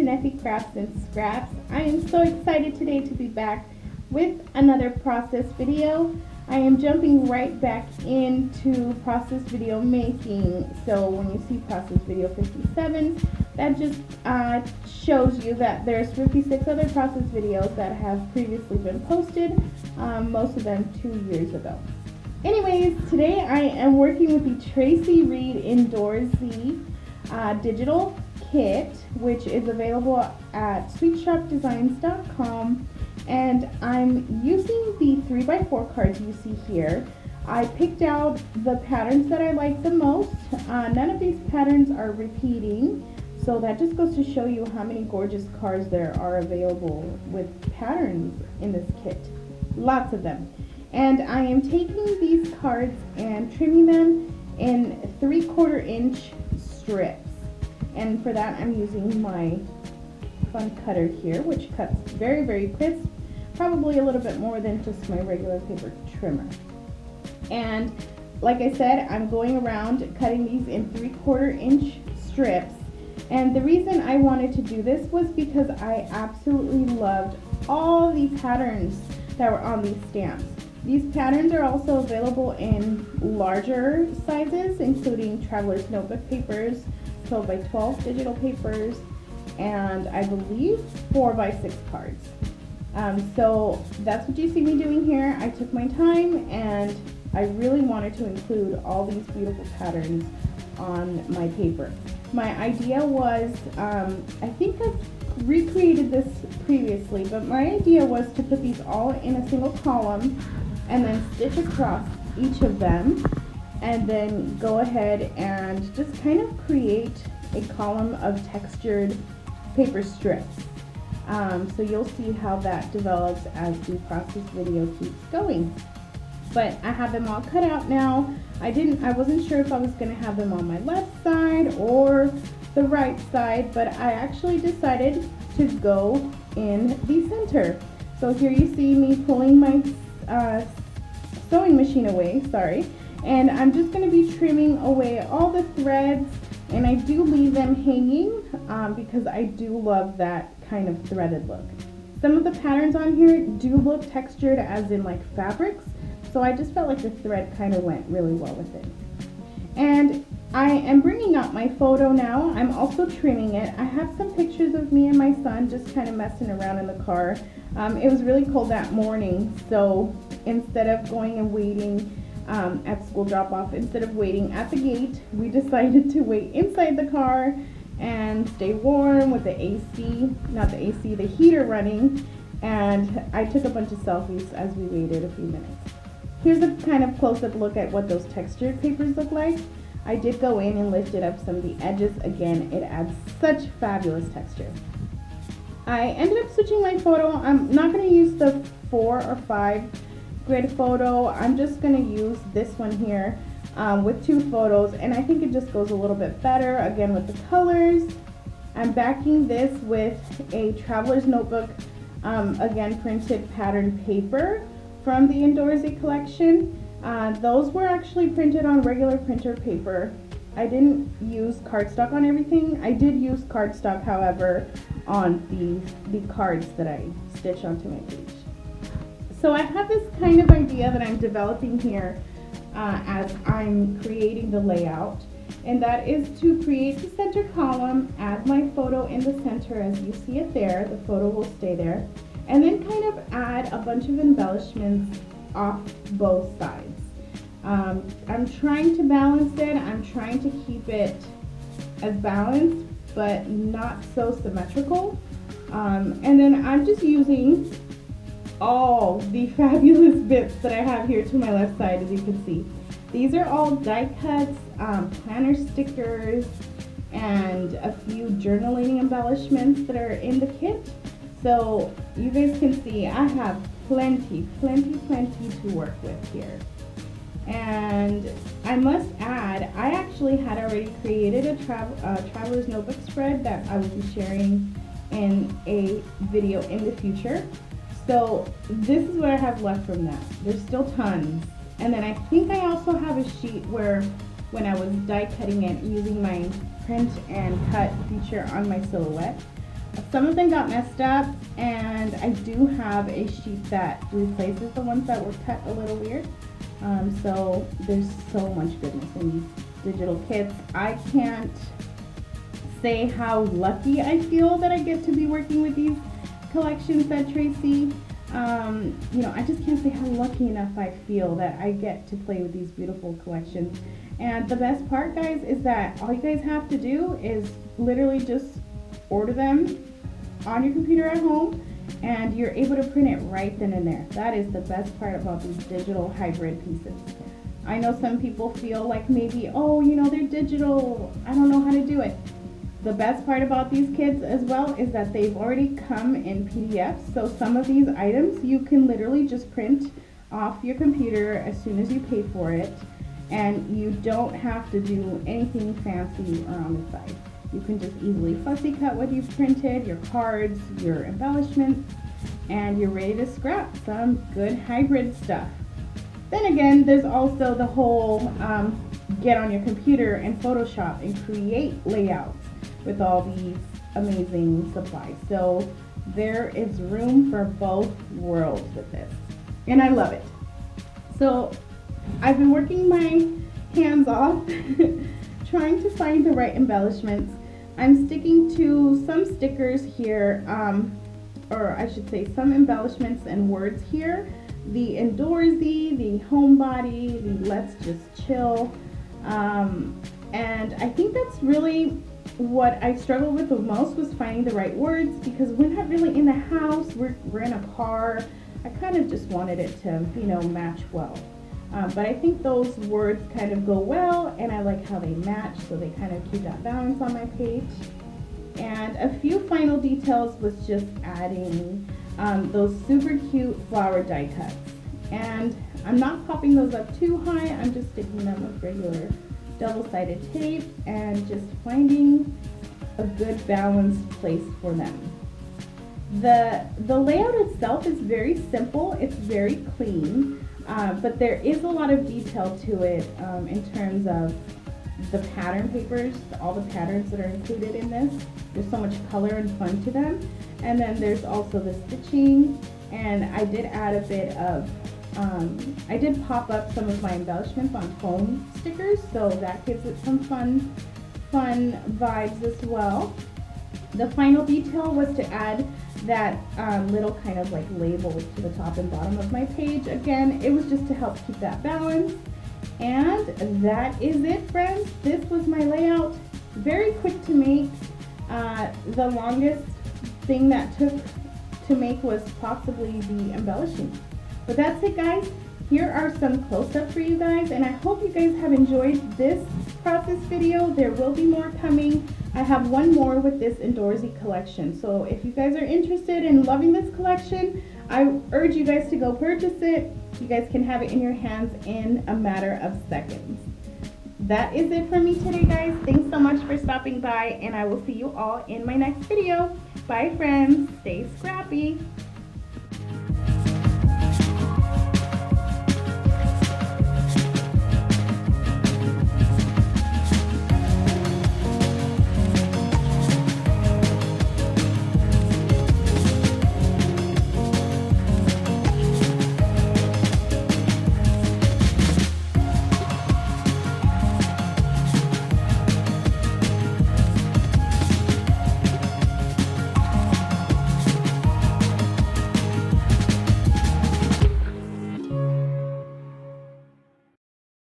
Nephi Crafts and Scraps. I am so excited today to be back with another process video. I am jumping right back into process video making. So when you see process video 57, that just shows you that there's 56 other process videos that have previously been posted, most of them 2 years ago. Anyways, today I am working with the Traci Reed Indoorsy digital kit, which is available at sweetshopdesigns.com, and I'm using the 3x4 cards you see here. I picked out the patterns that I like the most. None of these patterns are repeating, so that just goes to show you how many gorgeous cards there are available with patterns in this kit. Lots of them. And I am taking these cards and trimming them in 3/4 inch strips. And for that I'm using my fun cutter here, which cuts very, very crisp, probably a little bit more than just my regular paper trimmer. And like I said, I'm going around cutting these in 3/4 inch strips. And the reason I wanted to do this was because I absolutely loved all the patterns that were on these stamps. These patterns are also available in larger sizes, including traveler's notebook papers, 12x12 digital papers, and I believe 4x6 cards. So that's what you see me doing here. I took my time and I really wanted to include all these beautiful patterns on my paper. My idea was, I think I've recreated this previously, but my idea was to put these all in a single column and then stitch across each of them, and then go ahead and just kind of create a column of textured paper strips. So you'll see how that develops as the process video keeps going. But I have them all cut out now. I wasn't sure if I was gonna have them on my left side or the right side, but I actually decided to go in the center. So here you see me pulling my sewing machine away, and I'm just going to be trimming away all the threads, and I do leave them hanging because I do love that kind of threaded look. Some of the patterns on here do look textured as in like fabrics, so I just felt like the thread kind of went really well with it. And I am bringing out my photo now. I'm also trimming it. I have some pictures of me and my son just kind of messing around in the car. It was really cold that morning, so instead of going and waiting at school drop-off, instead of waiting at the gate, we decided to wait inside the car and stay warm with the the heater running, and I took a bunch of selfies as we waited a few minutes. Here's a kind of close-up look at what those textured papers look like. I did go in and lifted up some of the edges. Again, it adds such fabulous texture. I ended up switching my photo. I'm not going to use the 4 or 5 grid photo. I'm just going to use this one here with 2 photos, and I think it just goes a little bit better, again, with the colors. I'm backing this with a traveler's notebook, again, printed pattern paper from the Indoorsy collection. Those were actually printed on regular printer paper. I didn't use cardstock on everything. I did use cardstock, however, on the cards that I stitched onto my page. So I have this kind of idea that I'm developing here as I'm creating the layout, and that is to create the center column, add my photo in the center as you see it there. The photo will stay there, and then kind of add a bunch of embellishments off both sides. I'm trying to balance it. I'm trying to keep it as balanced but not so symmetrical. And then I'm just using all the fabulous bits that I have here to my left side, as you can see. These are all die cuts, planner stickers, and a few journaling embellishments that are in the kit. So you guys can see I have plenty to work with here. And I must add, I actually had already created a traveler's notebook spread that I will be sharing in a video in the future. So this is what I have left from that. There's still tons. And then I think I also have a sheet where when I was die cutting it using my print and cut feature on my silhouette, Some of them got messed up, and I do have a sheet that replaces the ones that were cut a little weird. So there's so much goodness in these digital kits. I can't say how lucky I feel that I get to be working with these collections that Traci. You know, I just can't say how lucky enough I feel that I get to play with these beautiful collections. And the best part, guys, is that all you guys have to do is literally just order them on your computer at home, and you're able to print it right then and there. That is the best part about these digital hybrid pieces. I know some people feel like maybe, oh, you know, they're digital, I don't know how to do it. The best part about these kits as well is that they've already come in PDFs. So some of these items you can literally just print off your computer as soon as you pay for it, and you don't have to do anything fancy around the side. You can just easily fussy cut what you've printed, your cards, your embellishments, and you're ready to scrap some good hybrid stuff. Then again, there's also the whole get on your computer and Photoshop and create layouts with all these amazing supplies. So there is room for both worlds with this, and I love it. So I've been working my hands off trying to find the right embellishments. I'm sticking to some stickers here, or I should say some embellishments and words here. The Indoorsy, the homebody, the let's just chill. And I think that's really what I struggled with the most, was finding the right words, because we're not really in the house, we're in a car. I kind of just wanted it to, you know, match well. But I think those words kind of go well, and I like how they match, so they kind of keep that balance on my page. And a few final details was just adding those super cute flower die cuts. And I'm not popping those up too high, I'm just sticking them with regular double-sided tape and just finding a good balanced place for them. The layout itself is very simple, it's very clean. But there is a lot of detail to it in terms of the pattern papers, all the patterns that are included in this. There's so much color and fun to them. And then there's also the stitching, and I did add a bit of, I did pop up some of my embellishments on foam stickers, so that gives it some fun vibes as well. The final detail was to add that little kind of like label to the top and bottom of my page. Again, it was just to help keep that balance. And that is it, friends. This was my layout. Very quick to make. The longest thing that took to make was possibly the embellishing. But that's it, guys. Here are some close-ups for you guys, and I hope you guys have enjoyed this process video. There will be more coming. I have one more with this Indoorsy collection. So if you guys are interested in loving this collection, I urge you guys to go purchase it. You guys can have it in your hands in a matter of seconds. That is it for me today, guys. Thanks so much for stopping by, and I will see you all in my next video. Bye, friends. Stay scrappy.